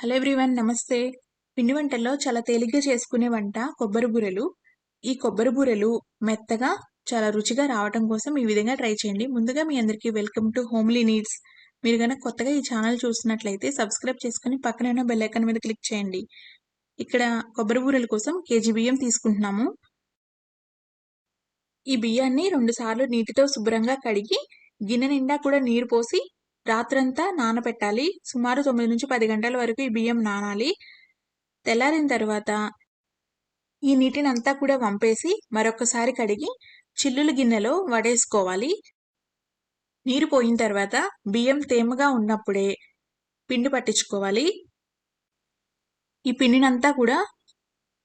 Hello everyone నమస్తే. పిండి వంటల్లో చాలా తేలిగ్గా చేసుకునే వంట కొబ్బరి బూరెలు. ఈ కొబ్బరి బూరెలు మెత్తగా చాలా రుచిగా రావటం కోసం ఈ విధంగా ట్రై చేయండి. ముందుగా మీ అందరికీ వెల్కమ్ టు హోమ్లీ నీడ్స్. మీరు గనక కొత్తగా ఈ ఛానల్ చూస్తున్నట్లయితే సబ్స్క్రైబ్ చేసుకొని పక్కనే ఉన్న బెల్ ఐకాన్ మీద క్లిక్ చేయండి. ఇక్కడ కొబ్బరి బూరెల కోసం కేజీ బియ్యం తీసుకుంటున్నాము. ఈ బియ్యాన్ని 2 సార్లు నీటితో శుభ్రంగా కడిగి గిన్నె నిండా కూడా నీరు పోసి రాత్రంతా నానబెట్టాలి. సుమారు 9-10 గంటల వరకు ఈ బియ్యం నానాలి. తెల్లారిన తర్వాత ఈ నీటినంతా కూడా వంపేసి మరొకసారి కడిగి చిల్లుల గిన్నెలో వడేసుకోవాలి. నీరు పోయిన తర్వాత బియ్యం తేమగా ఉన్నప్పుడే పిండి పట్టించుకోవాలి. ఈ పిండినంతా కూడా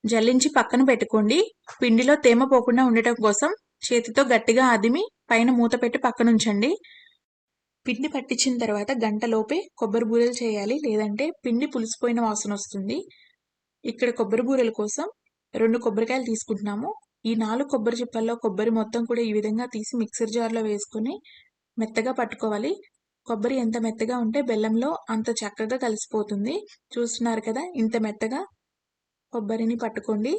జల్లించి పక్కన పెట్టుకోండి. పిండిలో తేమ పోకుండా ఉండటం కోసం చేతితో గట్టిగా అదిమి పైన మూత పెట్టి పక్కనుంచండి. పిండి పట్టించిన తర్వాత గంటలోపే కొబ్బరి బూరెలు చేయాలి, లేదంటే పిండి పులిసిపోయిన వాసన వస్తుంది. ఇక్కడ కొబ్బరి బూరెల కోసం 2 కొబ్బరికాయలు తీసుకుంటున్నాము. ఈ 4 కొబ్బరి చిప్పల్లో కొబ్బరి మొత్తం కూడా ఈ విధంగా తీసి మిక్సర్ జార్లో వేసుకొని మెత్తగా పట్టుకోవాలి. కొబ్బరి ఎంత మెత్తగా ఉంటే బెల్లంలో అంత చక్కగా కలిసిపోతుంది. చూస్తున్నారు కదా, ఇంత మెత్తగా కొబ్బరిని పట్టుకోండి.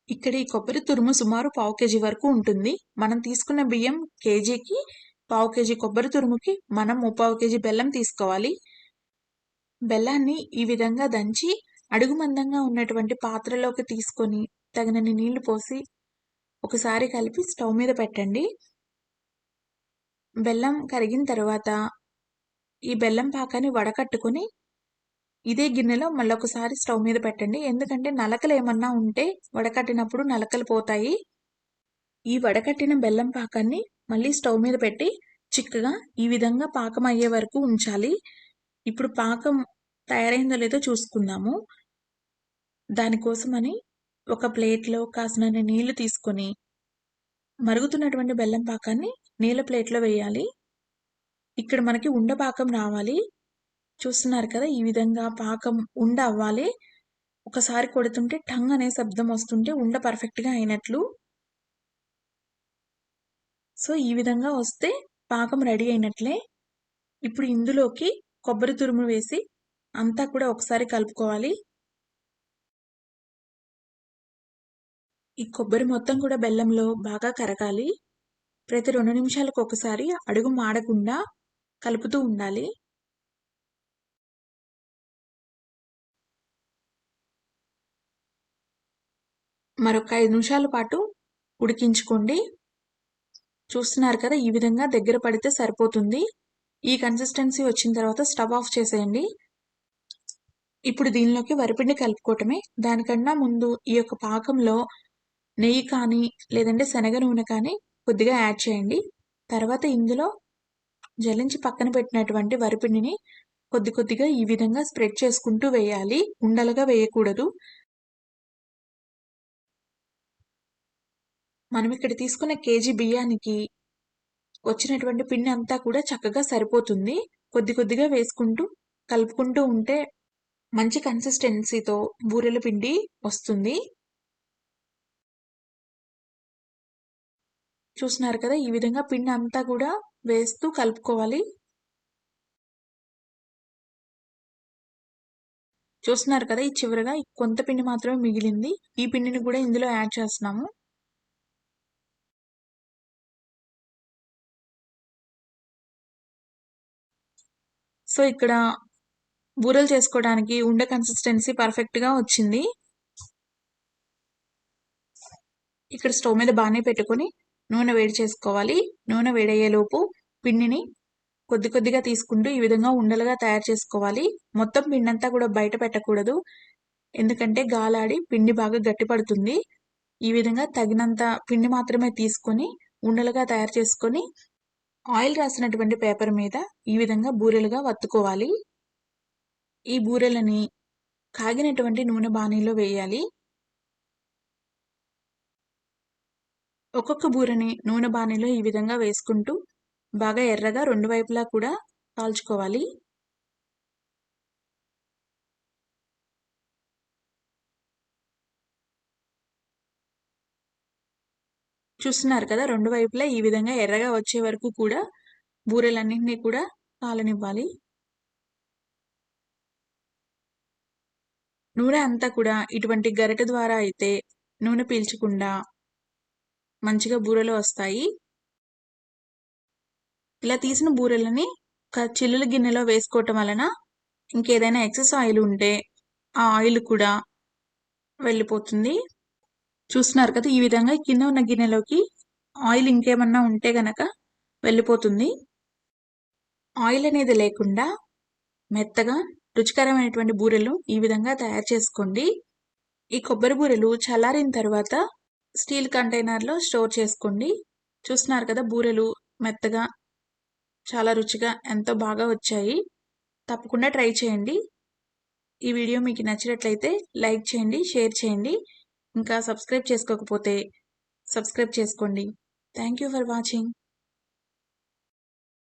ఇక్కడ ఈ కొబ్బరి తురుము సుమారు 1/4 కేజీ వరకు ఉంటుంది. మనం తీసుకున్న బియ్యం కేజీకి 1/4 కేజీ కొబ్బరి తురుముకి మనం 3/4 కేజీ బెల్లం తీసుకోవాలి. బెల్లాన్ని ఈ విధంగా దంచి అడుగు మందంగా ఉన్నటువంటి పాత్రలోకి తీసుకొని తగినన్ని నీళ్లు పోసి ఒకసారి కలిపి స్టవ్ మీద పెట్టండి. బెల్లం కరిగిన తర్వాత ఈ బెల్లం పాకాన్ని వడకట్టుకొని ఇదే గిన్నెలో మళ్ళొకసారి స్టవ్ మీద పెట్టండి. ఎందుకంటే నలకలు ఏమన్నా ఉంటే వడకట్టినప్పుడు నలకలు పోతాయి. ఈ వడకట్టిన బెల్లం పాకాన్ని మళ్ళీ స్టవ్ మీద పెట్టి చిక్కగా ఈ విధంగా పాకం అయ్యే వరకు ఉంచాలి. ఇప్పుడు పాకం తయారైందో లేదో చూసుకుందాము. దానికోసమని ఒక ప్లేట్లో కాసినన్ని నీళ్లు తీసుకొని మరుగుతున్నటువంటి బెల్లం పాకాన్ని నీళ్ళ ప్లేట్లో వేయాలి. ఇక్కడ మనకి ఉండ పాకం రావాలి. చూస్తున్నారు కదా, ఈ విధంగా పాకం ఉండ అవ్వాలి. ఒకసారి కొడుతుంటే టంగ్ అనే శబ్దం వస్తుంటే ఉండ పర్ఫెక్ట్గా అయినట్లు. సో ఈ విధంగా వస్తే పాకం రెడీ అయినట్లే. ఇప్పుడు ఇందులోకి కొబ్బరి తురుము వేసి అంతా కూడా ఒకసారి కలుపుకోవాలి. ఈ కొబ్బరి మొత్తం కూడా బెల్లంలో బాగా కరగాలి. ప్రతి 2 నిమిషాలకు ఒకసారి అడుగు మాడకుండా కలుపుతూ ఉండాలి. మరొక 5 నిమిషాల పాటు ఉడికించుకోండి. చూస్తున్నారు కదా, ఈ విధంగా దగ్గర పడితే సరిపోతుంది. ఈ కన్సిస్టెన్సీ వచ్చిన తర్వాత స్టవ్ ఆఫ్ చేసేయండి. ఇప్పుడు దీనిలోకి వరిపిండి కలుపుకోవటమే. దానికన్నా ముందు ఈ యొక్క పాకంలో నెయ్యి కానీ లేదంటే శనగ నూనె కానీ కొద్దిగా యాడ్ చేయండి. తర్వాత ఇందులో జల్లించి పక్కన పెట్టినటువంటి వరిపిండిని కొద్ది కొద్దిగా ఈ విధంగా స్ప్రెడ్ చేసుకుంటూ వేయాలి. ఉండలుగా వేయకూడదు. మనం ఇక్కడ తీసుకున్న కేజీ బియ్యానికి వచ్చినటువంటి పిండి అంతా కూడా చక్కగా సరిపోతుంది. కొద్ది కొద్దిగా వేసుకుంటూ కలుపుకుంటూ ఉంటే మంచి కన్సిస్టెన్సీతో బూరెల పిండి వస్తుంది. చూస్తున్నారు కదా, ఈ విధంగా పిండి అంతా కూడా వేస్తూ కలుపుకోవాలి. చూస్తున్నారు కదా, ఈ చివరగా కొంత పిండి మాత్రమే మిగిలింది. ఈ పిండిని కూడా ఇందులో యాడ్ చేస్తున్నాము. సో ఇక్కడ బూరెలు చేసుకోవడానికి ఉండ కన్సిస్టెన్సీ పర్ఫెక్ట్గా వచ్చింది. ఇక్కడ స్టవ్ మీద బాగానే పెట్టుకొని నూనె వేడి చేసుకోవాలి. నూనె వేడయ్యేలోపు పిండిని కొద్ది కొద్దిగా తీసుకుంటూ ఈ విధంగా ఉండలుగా తయారు చేసుకోవాలి. మొత్తం పిండి అంతా కూడా బయట పెట్టకూడదు, ఎందుకంటే గాలాడి పిండి బాగా గట్టిపడుతుంది. ఈ విధంగా తగినంత పిండి మాత్రమే తీసుకొని ఉండలుగా తయారు చేసుకొని ఆయిల్ రాసినటువంటి పేపర్ మీద ఈ విధంగా బూరెలుగా వత్తుకోవాలి. ఈ బూరెలని కాగినటువంటి నూనె బాణీలో వేయాలి. ఒక్కొక్క బూరెని నూనె బాణీలో ఈ విధంగా వేసుకుంటూ బాగా ఎర్రగా 2 వైపులా కూడా కాల్చుకోవాలి. చూస్తున్నారు కదా, 2 వైపులా ఈ విధంగా ఎర్రగా వచ్చే వరకు కూడా బూరెలన్నింటినీ కూడా కాలనివ్వాలి. నూనె అంతా కూడా ఇటువంటి గరిటె ద్వారా అయితే నూనె పీల్చకుండా మంచిగా బూరెలు వస్తాయి. ఇలా తీసిన బూరెలని ఒక చిల్లుల గిన్నెలో వేసుకోవటం వలన ఇంకేదైనా ఎక్సెస్ ఆయిల్ ఉంటే ఆ ఆయిల్ కూడా వెళ్ళిపోతుంది. చూస్తున్నారు కదా, ఈ విధంగా కింద ఉన్న గిన్నెలోకి ఆయిల్ ఇంకేమన్నా ఉంటే గనక వెళ్ళిపోతుంది. ఆయిల్ అనేది లేకుండా మెత్తగా రుచికరమైనటువంటి బూరెలు ఈ విధంగా తయారు చేసుకోండి. ఈ కొబ్బరి బూరెలు చల్లారిన తర్వాత స్టీల్ కంటైనర్లో స్టోర్ చేసుకోండి. చూస్తున్నారు కదా, బూరెలు మెత్తగా చాలా రుచిగా ఎంతో బాగా వచ్చాయి. తప్పకుండా ట్రై చేయండి. ఈ వీడియో మీకు నచ్చినట్లయితే లైక్ చేయండి, షేర్ చేయండి. ఇంకా సబ్స్క్రైబ్ చేసుకోకపోతే సబ్స్క్రైబ్ చేసుకోండి. Thank you for watching.